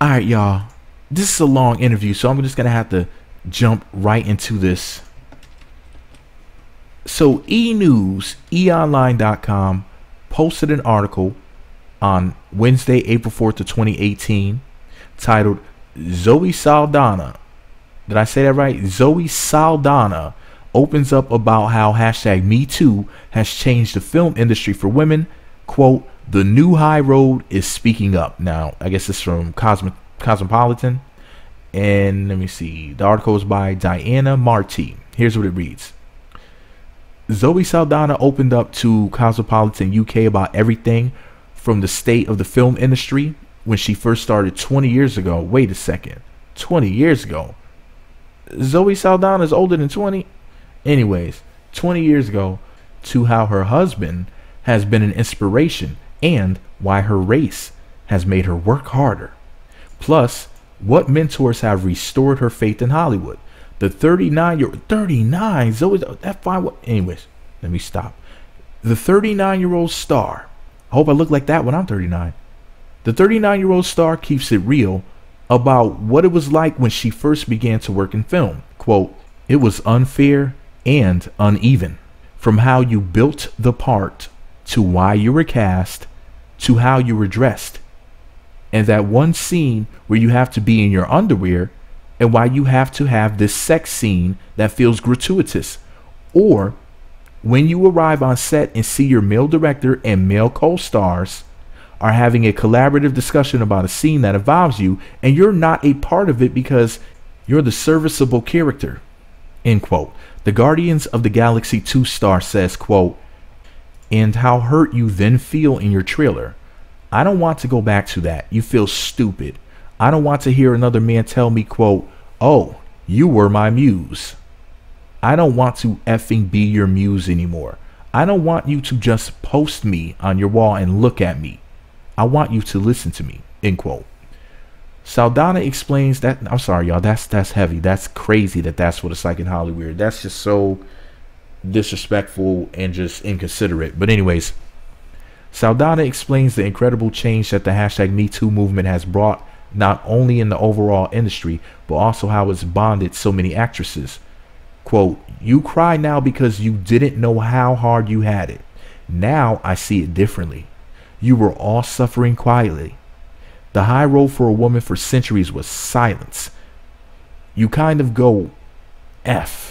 All right, y'all. This is a long interview, so I'm just going to have to jump right into this. So E-News, eonline.com, posted an article on Wednesday, April 4th of 2018, titled Zoe Saldana. Did I say that right? Zoe Saldana opens up about how #MeToo has changed the film industry for women. Quote, the new high road is speaking up. Now, I guess it's from Cosmopolitan. And let me see. The article is by Diana Marti. Here's what it reads. Zoe Saldana opened up to Cosmopolitan UK about everything from the state of the film industry when she first started 20 years ago. Wait a second. 20 years ago? Zoe Saldana is older than 20? Anyways, 20 years ago, to how her husband has been an inspiration and why her race has made her work harder. Plus, what mentors have restored her faith in Hollywood. The 39 Zoe, that fine. Anyways, let me stop. The 39-year-old star. I hope I look like that when I'm 39. The 39-year-old star keeps it real about what it was like when she first began to work in film. Quote, it was unfair and uneven. From how you built the part, to why you were cast, to how you were dressed. And that one scene where you have to be in your underwear, and why you have to have this sex scene that feels gratuitous. Or when you arrive on set and see your male director and male co-stars are having a collaborative discussion about a scene that involves you, and you're not a part of it because you're the serviceable character. End quote. The Guardians of the Galaxy 2 star says, quote, and how hurt you then feel in your trailer. I don't want to go back to that. You feel stupid. I don't want to hear another man tell me, quote, oh, you were my muse. I don't want to effing be your muse anymore. I don't want you to just post me on your wall and look at me. I want you to listen to me. End quote. Saldana explains that, I'm sorry, y'all, that's heavy. That's crazy that's what it's like in Hollywood. That's just so disrespectful and just inconsiderate. But anyways, Saldana explains the incredible change that the #MeToo movement has brought, not only in the overall industry, but also how it's bonded so many actresses. Quote, you cry now because you didn't know how hard you had it. Now I see it differently. You were all suffering quietly. The high road for a woman for centuries was silence. You kind of go F.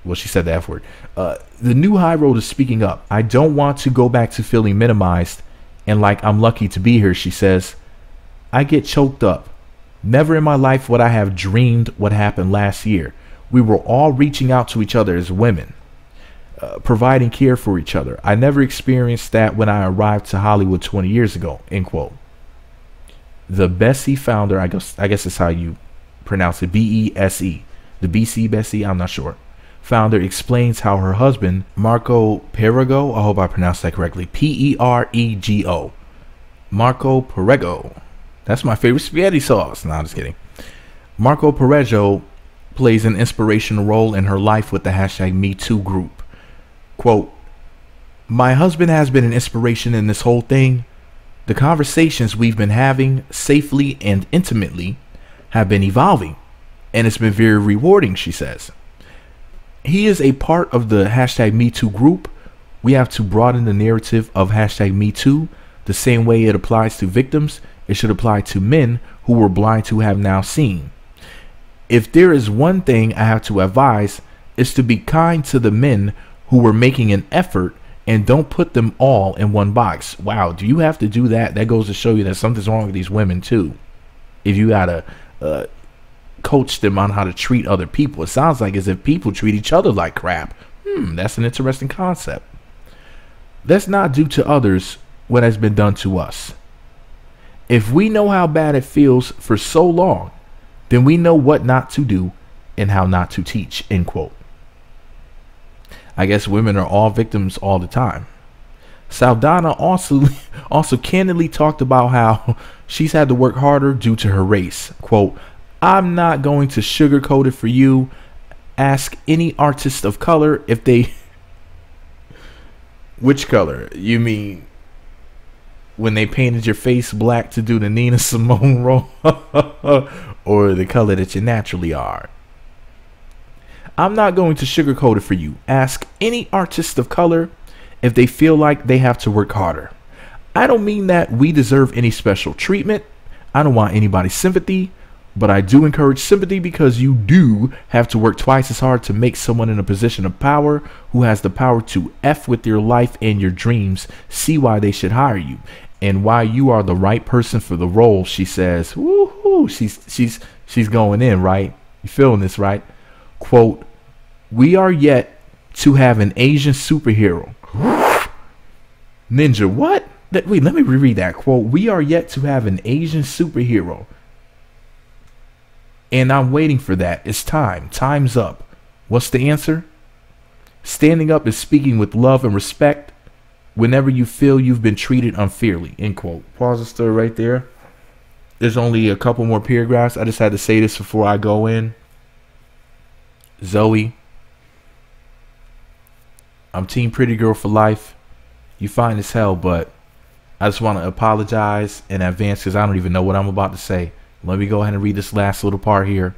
Well, she said the F word. The new high road is speaking up. I don't want to go back to feeling minimized and like I'm lucky to be here, she says. I get choked up. Never in my life would I have dreamed what happened last year. We were all reaching out to each other as women, providing care for each other. I never experienced that when I arrived to Hollywood 20 years ago, end quote. The Bessie founder, I guess that's how you pronounce it, B-E-S-E. The BC Bessie, I'm not sure. Founder explains how her husband, Marco Perego, I hope I pronounced that correctly, P-E-R-E-G-O. Marco Perego. That's my favorite spaghetti sauce. No, I'm just kidding. Marco Perego plays an inspirational role in her life with the #MeToo group. Quote, my husband has been an inspiration in this whole thing. The conversations we've been having safely and intimately have been evolving, and it's been very rewarding, she says. He is a part of the #MeToo group. We have to broaden the narrative of #MeToo the same way it applies to victims. It should apply to men who were blind to have now seen. If there is one thing I have to advise, is to be kind to the men who were making an effort and don't put them all in one box. Wow, do you have to do that? That goes to show you that something's wrong with these women too. If you gotta coach them on how to treat other people. It sounds like as if people treat each other like crap. That's an interesting concept. Let's not do to others what has been done to us. If we know how bad it feels for so long, then we know what not to do and how not to teach, end quote. I guess women are all victims all the time. Saldana also candidly talked about how she's had to work harder due to her race. Quote, I'm not going to sugarcoat it for you. Ask any artist of color if they... Which color? You mean when they painted your face black to do the Nina Simone role, or the color that you naturally are. I'm not going to sugarcoat it for you. Ask any artist of color if they feel like they have to work harder. I don't mean that we deserve any special treatment. I don't want anybody's sympathy, but I do encourage sympathy because you do have to work twice as hard to make someone in a position of power who has the power to F with your life and your dreams see why they should hire you and why you are the right person for the role, she says. Woohoo! She's going in, right? You feeling this, right? Quote, we are yet to have an Asian superhero. Ninja, what? Wait, let me reread that quote. We are yet to have an Asian superhero. And I'm waiting for that. It's time. Time's up. What's the answer? Standing up is speaking with love and respect whenever you feel you've been treated unfairly. End quote. Pause the story right there. There's only a couple more paragraphs. I just had to say this before I go in. Zoe, I'm team pretty girl for life. You fine as hell, but I just want to apologize in advance because I don't even know what I'm about to say. Let me go ahead and read this last little part here.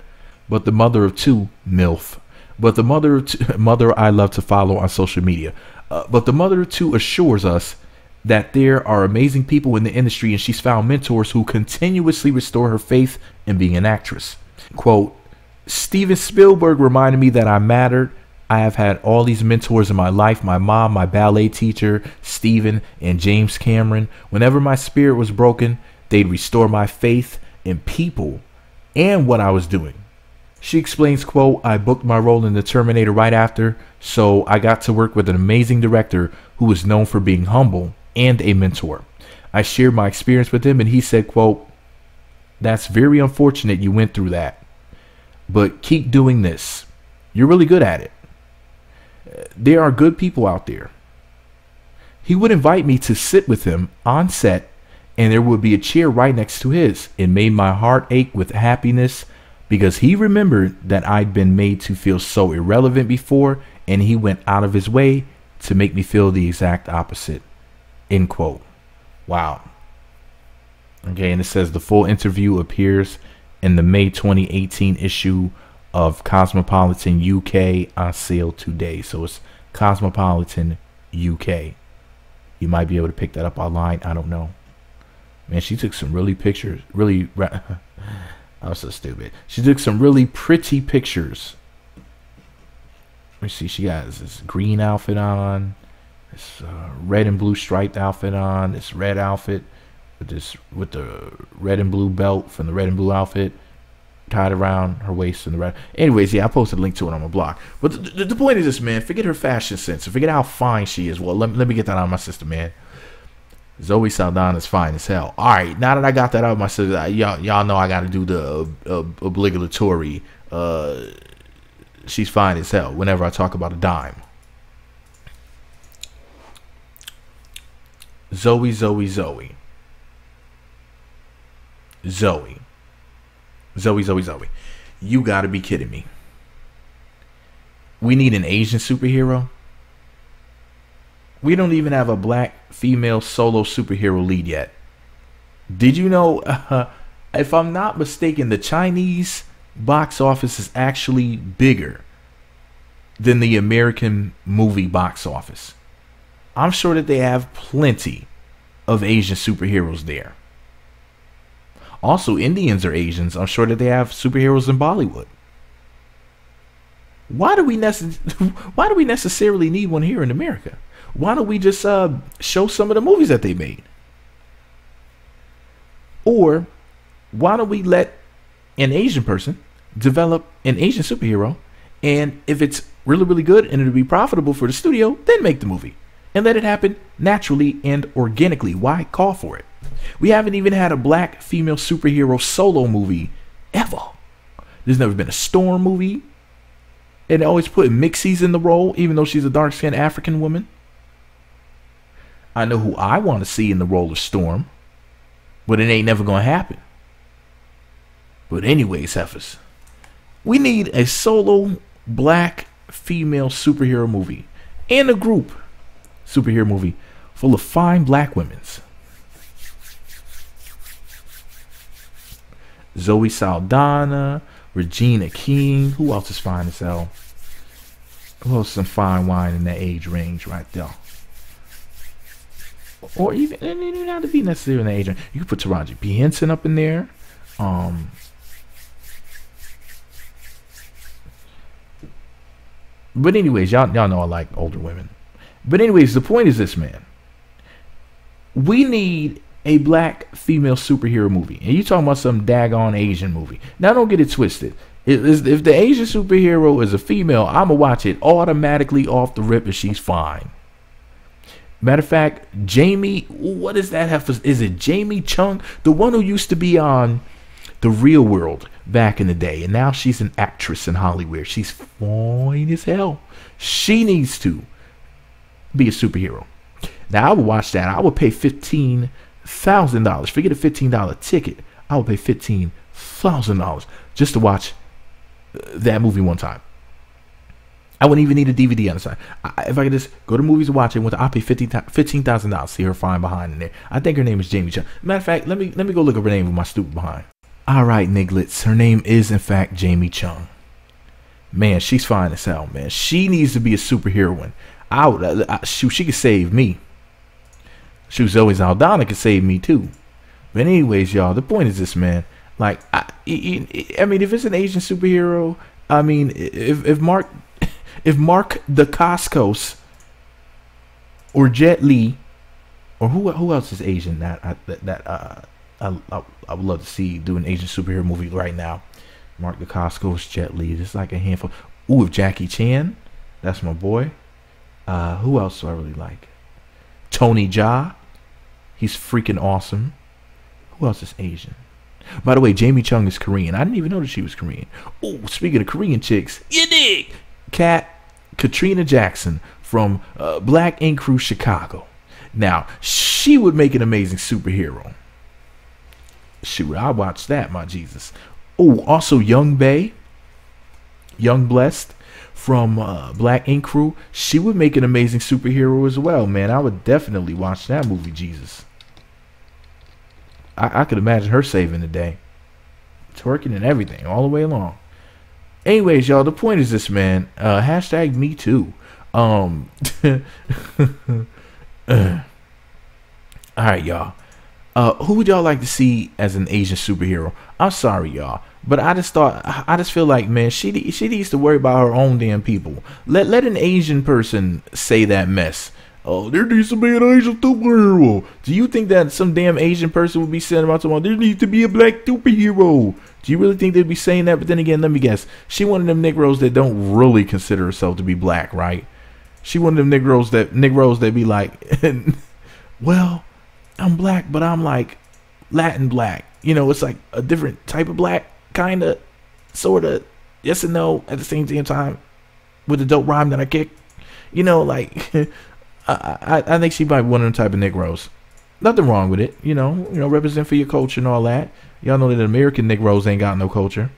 But the mother of two, MILF. But the mother of two, mother I love to follow on social media. But the mother of two assures us that there are amazing people in the industry, and she's found mentors who continuously restore her faith in being an actress. Quote, Steven Spielberg reminded me that I mattered. I have had all these mentors in my life, my mom, my ballet teacher, Steven, and James Cameron. Whenever my spirit was broken, they'd restore my faith in people and what I was doing. She explains, quote, I booked my role in The Terminator right after, so I got to work with an amazing director who was known for being humble and a mentor. I shared my experience with him and he said, quote, that's very unfortunate you went through that, but keep doing this. You're really good at it. There are good people out there. He would invite me to sit with him on set and there would be a chair right next to his. It made my heart ache with happiness because he remembered that I'd been made to feel so irrelevant before, and he went out of his way to make me feel the exact opposite. End quote. Wow. Okay, and it says the full interview appears in the May 2018 issue of Cosmopolitan UK on sale today. So it's Cosmopolitan UK. You might be able to pick that up online. I don't know. Man, she took some really pictures. I was so stupid. She took some really pretty pictures. Let me see. She got this green outfit on, this red and blue striped outfit on, this red outfit with the red and blue belt from the red and blue outfit tied around her waist and the red. Anyways, yeah, I posted a link to it on my blog. But the point is this, man. Forget her fashion sense. Forget how fine she is. Well, let me get that out of my system, man. Zoe Saldana is fine as hell. All right, now that I got that out of my system, y'all know I got to do the obligatory. She's fine as hell whenever I talk about a dime. Zoe. You got to be kidding me. We need an Asian superhero? We don't even have a black female solo superhero lead yet. Did you know, if I'm not mistaken, the Chinese box office is actually bigger than the American movie box office. I'm sure that they have plenty of Asian superheroes there. Also, Indians are Asians. I'm sure that they have superheroes in Bollywood. Why do we necessarily need one here in America? Why don't we just show some of the movies that they made? Or why don't we let an Asian person develop an Asian superhero, and if it's really, really good and it'll be profitable for the studio, then make the movie and let it happen naturally and organically. Why call for it? We haven't even had a black female superhero solo movie ever. There's never been a Storm movie. And they always put Mixies in the role, even though she's a dark-skinned African woman. I know who I want to see in the role of Storm, but it ain't never going to happen. But anyways, heifers, we need a solo black female superhero movie and a group superhero movie full of fine black women. Zoe Saldana, Regina King. Who else is fine as hell? Who else is some fine wine in that age range right there? Or even, it didn't have to be necessarily in the age range. You could put Taraji P. Henson up in there. But anyways, y'all know I like older women. But anyways, the point is this, man. We need a black female superhero movie. And you talking about some daggone Asian movie. Now, don't get it twisted. If the Asian superhero is a female, I'm going to watch it automatically off the rip if she's fine. Matter of fact, Jamie, what is that? Is it Jamie Chung? The one who used to be on The Real World back in the day. And now she's an actress in Hollywood. She's fine as hell. She needs to be a superhero. Now, I would watch that. I would pay $15,000. Forget a $15 ticket. I would pay $15,000 just to watch that movie one time. I wouldn't even need a DVD on the side. If I could just go to movies and watch it, I'll pay $15,000. See her fine behind in there. I think her name is Jamie Chung. Matter of fact, let me go look up her name with my stupid behind. All right, nigglets. Her name is in fact Jamie Chung. Man, she's fine as hell, man. She needs to be a superheroine. Shoot, she could save me. Shoot, Zoe Saldana could save me too. But anyways, y'all, the point is this, man. Like, I mean, if it's an Asian superhero, I mean, if Mark Dacascos or Jet Li, or who else is Asian that I would love to see do an Asian superhero movie right now. Mark Dacascos, Jet Li, just like a handful. Ooh, if Jackie Chan, that's my boy. Who else do I really like? Tony Jaa, he's freaking awesome. Who else is Asian? By the way, Jamie Chung is Korean. I didn't even know that she was Korean. Oh, speaking of Korean chicks, you dig? Katrina Jackson from Black Ink Crew Chicago. Now, she would make an amazing superhero. Shoot, I'll watch that, my Jesus. Oh, also Young Blessed from Black Ink Crew. She would make an amazing superhero as well, man. I would definitely watch that movie, Jesus. I could imagine her saving the day. Twerking and everything, all the way along. Anyways, y'all, the point is this, man. Hashtag me too. All right, y'all. Who would y'all like to see as an Asian superhero? I'm sorry, y'all, but I just feel like, man, she needs to worry about her own damn people. Let an Asian person say that mess. Oh, there needs to be an Asian superhero. Do you think that some damn Asian person would be saying about someone, there needs to be a black superhero? Do you really think they'd be saying that? But then again, let me guess. She one of them Negroes that don't really consider herself to be black, right? She one of them Negroes that be like, well, I'm black, but I'm like Latin black. You know, it's like a different type of black, kind of, sort of, yes and no at the same damn time with the dope rhyme that I kick. You know, like, I think she might be one of them type of Negroes. Nothing wrong with it. You know, represent for your culture and all that. Y'all know that American Negroes ain't got no culture.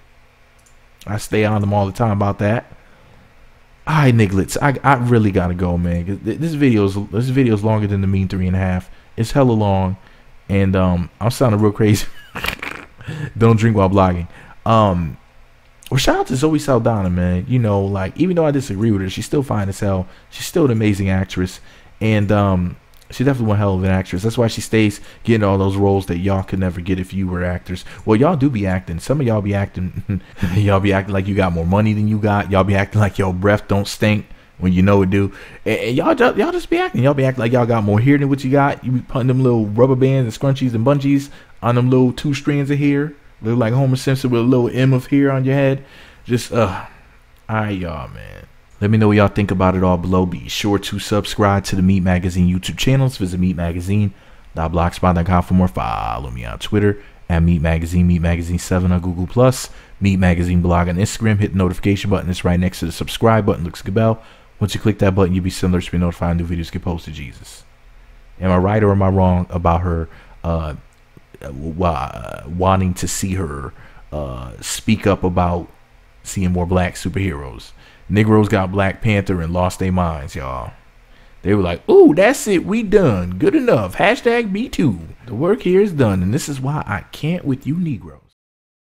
I stay on them all the time about that. All right, nigglets. I really gotta go, man. This video's longer than the mean 3.5. It's hella long, and I'm sounding real crazy. Don't drink while blogging. Well, shout out to Zoe Saldana, man. You know, like, even though I disagree with her, she's still fine as hell. She's still an amazing actress, and she's definitely one hell of an actress. That's why she stays getting all those roles that y'all could never get if you were actors. Well, y'all do be acting. Some of y'all be acting. Y'all be acting like you got more money than you got. Y'all be acting like your breath don't stink when you know it do. And y'all just be acting. Y'all be acting like y'all got more hair than what you got. You be putting them little rubber bands and scrunchies and bungees on them little 2 strands of hair. Look like Homer Simpson with a little M of hair on your head. Just, alright, y'all, man. Let me know what y'all think about it all below. Be sure to subscribe to the Meat Magazine YouTube channels. Visit meatmagazine.blogspot.com for more. Follow me on Twitter at Meat Magazine, Meat Magazine 7 on Google+, Meat Magazine blog on Instagram. Hit the notification button. It's right next to the subscribe button. Looks like a bell. Once you click that button, you'll be similar to be notified when new videos get posted. Jesus. Am I right or am I wrong about her wanting to see her speak up about seeing more black superheroes? Negroes got Black Panther and lost their minds, y'all. They were like, ooh, that's it, we done, good enough, hashtag me too. The work here is done, and this is why I can't with you Negroes.